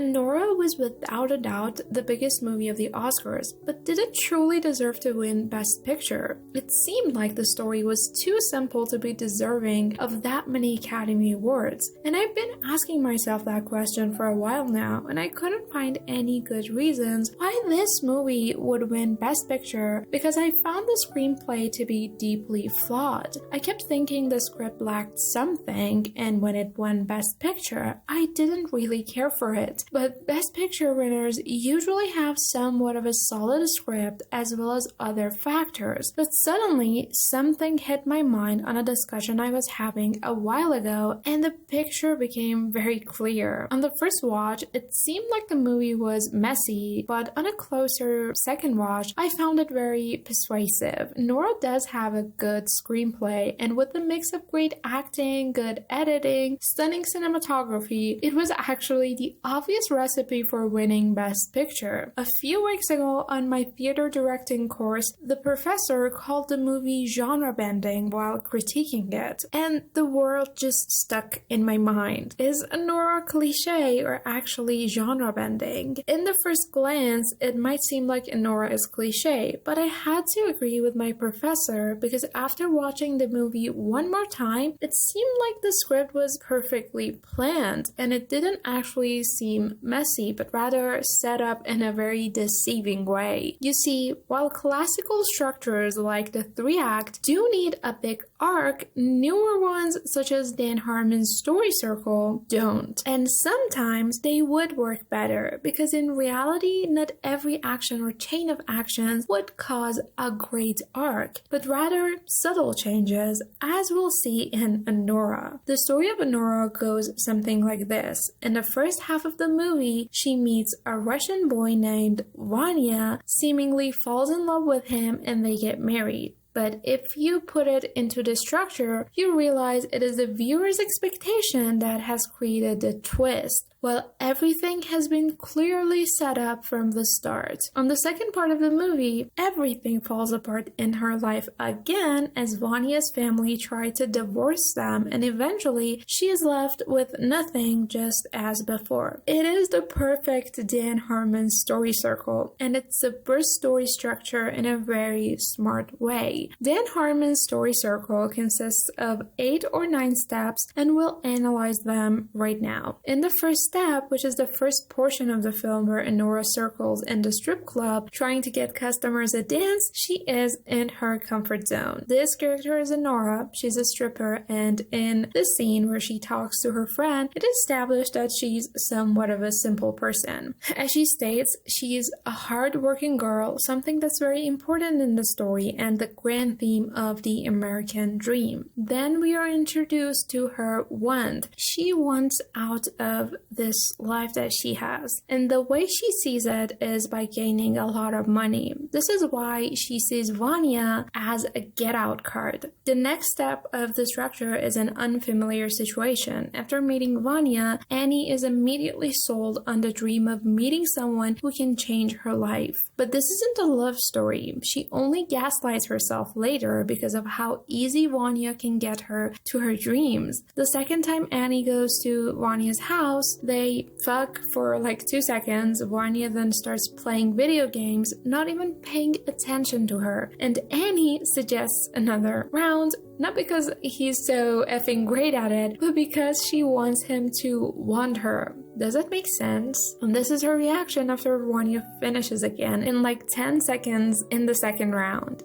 Anora was without a doubt the biggest movie of the Oscars, but did it truly deserve to win Best Picture? It seemed like the story was too simple to be deserving of that many Academy Awards, and I've been asking myself that question for a while now, and I couldn't find any good reasons why this movie would win Best Picture because I found the screenplay to be deeply flawed. I kept thinking the script lacked something, and when it won Best Picture, I didn't really care for it. But Best Picture winners usually have somewhat of a solid script as well as other factors. But suddenly, something hit my mind on a discussion I was having a while ago, and the picture became very clear. On the first watch, it seemed like the movie was messy, but on a closer second watch, I found it very persuasive. Nora does have a good screenplay, and with a mix of great acting, good editing, stunning cinematography, it was actually the obvious recipe for winning Best Picture. A few weeks ago on my theater directing course, the professor called the movie genre bending while critiquing it, and the word just stuck in my mind. Is Anora cliche or actually genre bending? In the first glance, it might seem like Anora is cliche, but I had to agree with my professor because after watching the movie one more time, it seemed like the script was perfectly planned, and it didn't actually seem messy, but rather set up in a very deceiving way. You see, while classical structures like the 3-act do need a big arc, newer ones such as Dan Harmon's story circle don't. And sometimes they would work better because in reality, not every action or chain of actions would cause a great arc, but rather subtle changes, as we'll see in Anora. The story of Anora goes something like this. In the first half of the movie, she meets a Russian boy named Vanya, seemingly falls in love with him, and they get married. But if you put it into the structure, you realize it is the viewer's expectation that has created the twist, while everything has been clearly set up from the start. On the second part of the movie, everything falls apart in her life again as Vanya's family try to divorce them, and eventually she is left with nothing just as before. It is the perfect Dan Harmon story circle, and it subverts story structure in a very smart way. Dan Harmon's story circle consists of 8 or 9 steps, and we'll analyze them right now. In the first step, which is the first portion of the film where Anora circles in the strip club trying to get customers to dance, she is in her comfort zone. This character is Anora. She's a stripper, and in the scene where she talks to her friend, it is established that she's somewhat of a simple person. As she states, she's a hard-working girl, something that's very important in the story and the grand theme of the American dream. Then we are introduced to her want. She wants out of this life that she has, and the way she sees it is by gaining a lot of money. This is why she sees Vanya as a get-out card. The next step of the structure is an unfamiliar situation. After meeting Vanya, Annie is immediately sold on the dream of meeting someone who can change her life. But this isn't a love story. She only gaslights herself later because of how easy Vanya can get her to her dreams. The second time Annie goes to Vanya's house, they fuck for like 2 seconds. Vanya then starts playing video games, not even paying attention to her. And Annie suggests another round, not because he's so effing great at it, but because she wants him to want her. Does that make sense? And this is her reaction after Vanya finishes again in like 10 seconds in the second round.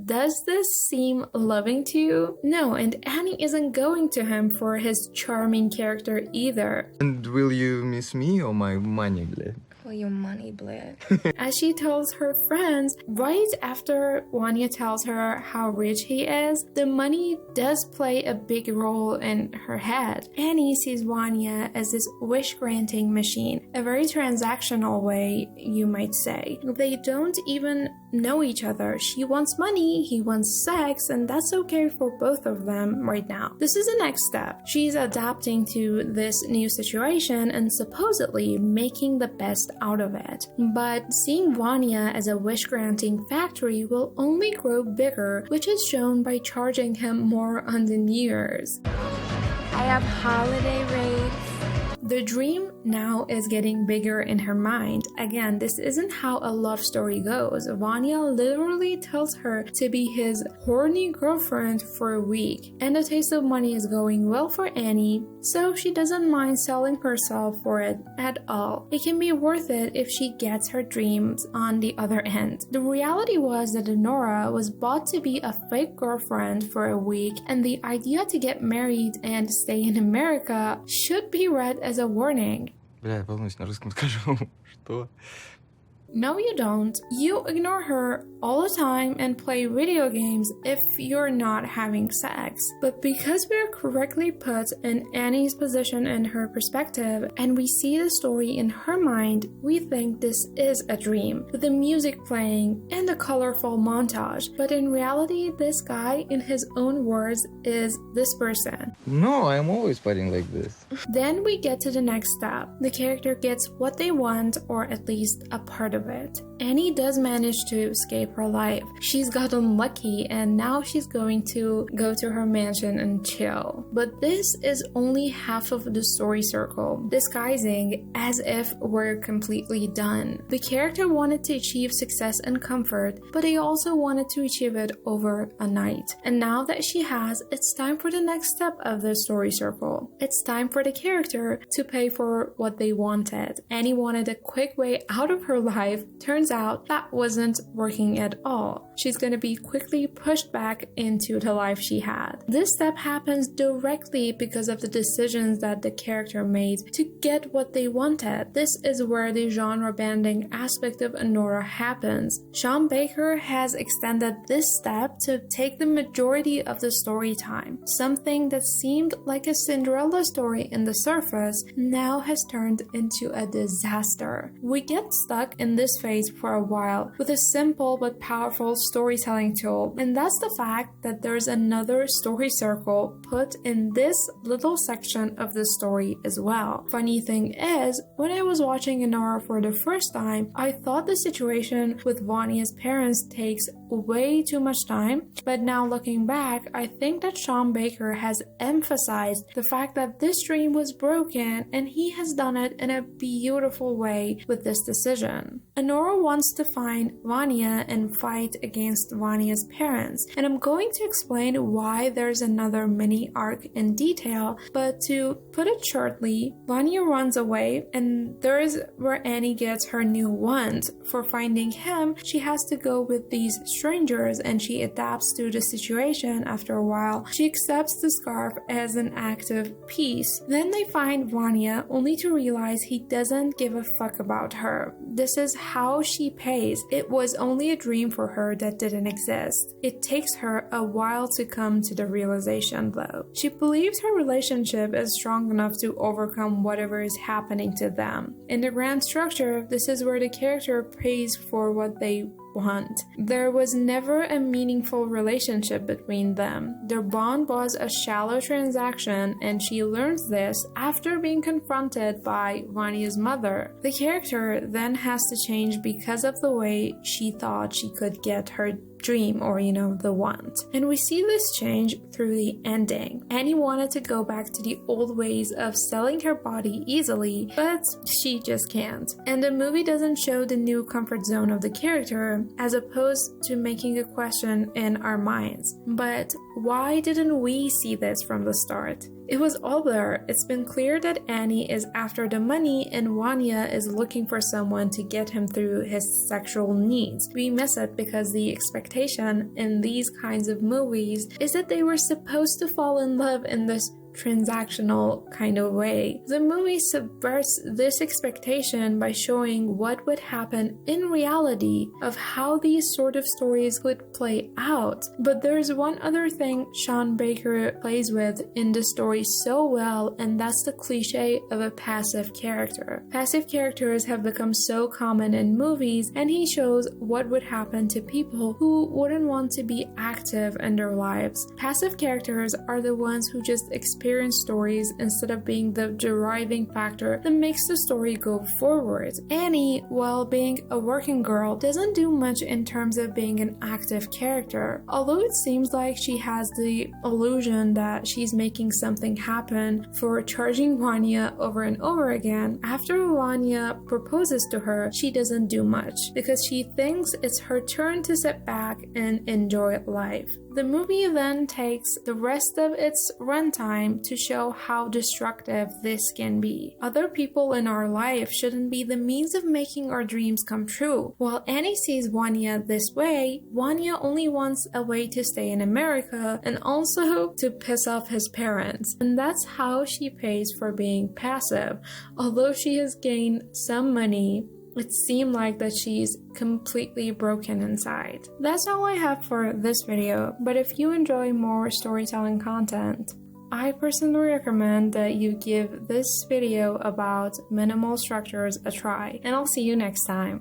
Does this seem loving to you? No, and Annie isn't going to him for his charming character either. And will you miss me or my money, bled? Well, your money, bled. As she tells her friends, right after Vanya tells her how rich he is, the money does play a big role in her head. Annie sees Vanya as this wish-granting machine, a very transactional way, you might say. They don't even know each other. She wants money, he wants sex, and that's okay for both of them right now. This is the next step. She's adapting to this new situation and supposedly making the best out of it. But seeing Vanya as a wish-granting factory will only grow bigger, which is shown by charging him more on the New Year's. I have holiday rates. The dream now is getting bigger in her mind. Again, this isn't how a love story goes. Vanya literally tells her to be his horny girlfriend for a week, and the taste of money is going well for Annie, so she doesn't mind selling herself for it at all. It can be worth it if she gets her dreams on the other end. The reality was that Anora was bought to be a fake girlfriend for a week, and the idea to get married and stay in America should be read as a warning. Бля, я волнуюсь, на русском скажу. Что? No, you don't. You ignore her all the time and play video games if you're not having sex. But because we're correctly put in Annie's position and her perspective, and we see the story in her mind, we think this is a dream, with the music playing and a colorful montage. But in reality, this guy, in his own words, is this person. No, I'm always fighting like this. Then we get to the next step. The character gets what they want, or at least a part of it. Annie does manage to escape her life. She's gotten lucky and now she's going to go to her mansion and chill. But this is only half of the story circle, disguising as if we're completely done. The character wanted to achieve success and comfort, but they also wanted to achieve it over a night. And now that she has, it's time for the next step of the story circle. It's time for the character to pay for what they wanted. Annie wanted a quick way out of her life. Turns out that wasn't working at all. She's gonna be quickly pushed back into the life she had. This step happens directly because of the decisions that the character made to get what they wanted. This is where the genre bending aspect of Anora happens. Sean Baker has extended this step to take the majority of the story time. Something that seemed like a Cinderella story in the surface now has turned into a disaster. We get stuck in this phase for a while with a simple but powerful storytelling tool, and that's the fact that there's another story circle put in this little section of the story as well. Funny thing is, when I was watching Anora for the first time, I thought the situation with Vanya's parents takes way too much time, but now looking back, I think that Sean Baker has emphasized the fact that this dream was broken and he has done it in a beautiful way with this decision. Anora wants to find Vanya and fight against Vanya's parents, and I'm going to explain why there's another mini arc in detail, but to put it shortly, Vanya runs away, and there's where Annie gets her new wand. For finding him, she has to go with these strangers, and she adapts to the situation. After a while, she accepts the scarf as an act of peace. Then they find Vanya, only to realize he doesn't give a fuck about her. This is how she pays. It was only a dream for her that didn't exist. It takes her a while to come to the realization, though. She believes her relationship is strong enough to overcome whatever is happening to them. In the grand structure, this is where the character pays for what they want. There was never a meaningful relationship between them. Their bond was a shallow transaction, and she learns this after being confronted by Vanya's mother. The character then has to change because of the way she thought she could get her dream, or the want. And we see this change through the ending. Annie wanted to go back to the old ways of selling her body easily, but she just can't. And the movie doesn't show the new comfort zone of the character, as opposed to making a question in our minds. But why didn't we see this from the start? It was all there. It's been clear that Annie is after the money and Vanya is looking for someone to get him through his sexual needs. We miss it because the expectation in these kinds of movies is that they were supposed to fall in love in this transactional kind of way. The movie subverts this expectation by showing what would happen in reality of how these sort of stories would play out. But there's one other thing Sean Baker plays with in the story so well, and that's the cliche of a passive character. Passive characters have become so common in movies, and he shows what would happen to people who wouldn't want to be active in their lives. Passive characters are the ones who just experience disappearance stories instead of being the driving factor that makes the story go forward. Annie, while being a working girl, doesn't do much in terms of being an active character. Although it seems like she has the illusion that she's making something happen for charging Vanya over and over again, after Vanya proposes to her, she doesn't do much because she thinks it's her turn to sit back and enjoy life. The movie then takes the rest of its runtime to show how destructive this can be. Other people in our life shouldn't be the means of making our dreams come true. While Annie sees Vanya this way, Vanya only wants a way to stay in America and also to piss off his parents. And that's how she pays for being passive. Although she has gained some money, it seemed like that she's completely broken inside. That's all I have for this video, but if you enjoy more storytelling content, I personally recommend that you give this video about minimal structures a try, and I'll see you next time.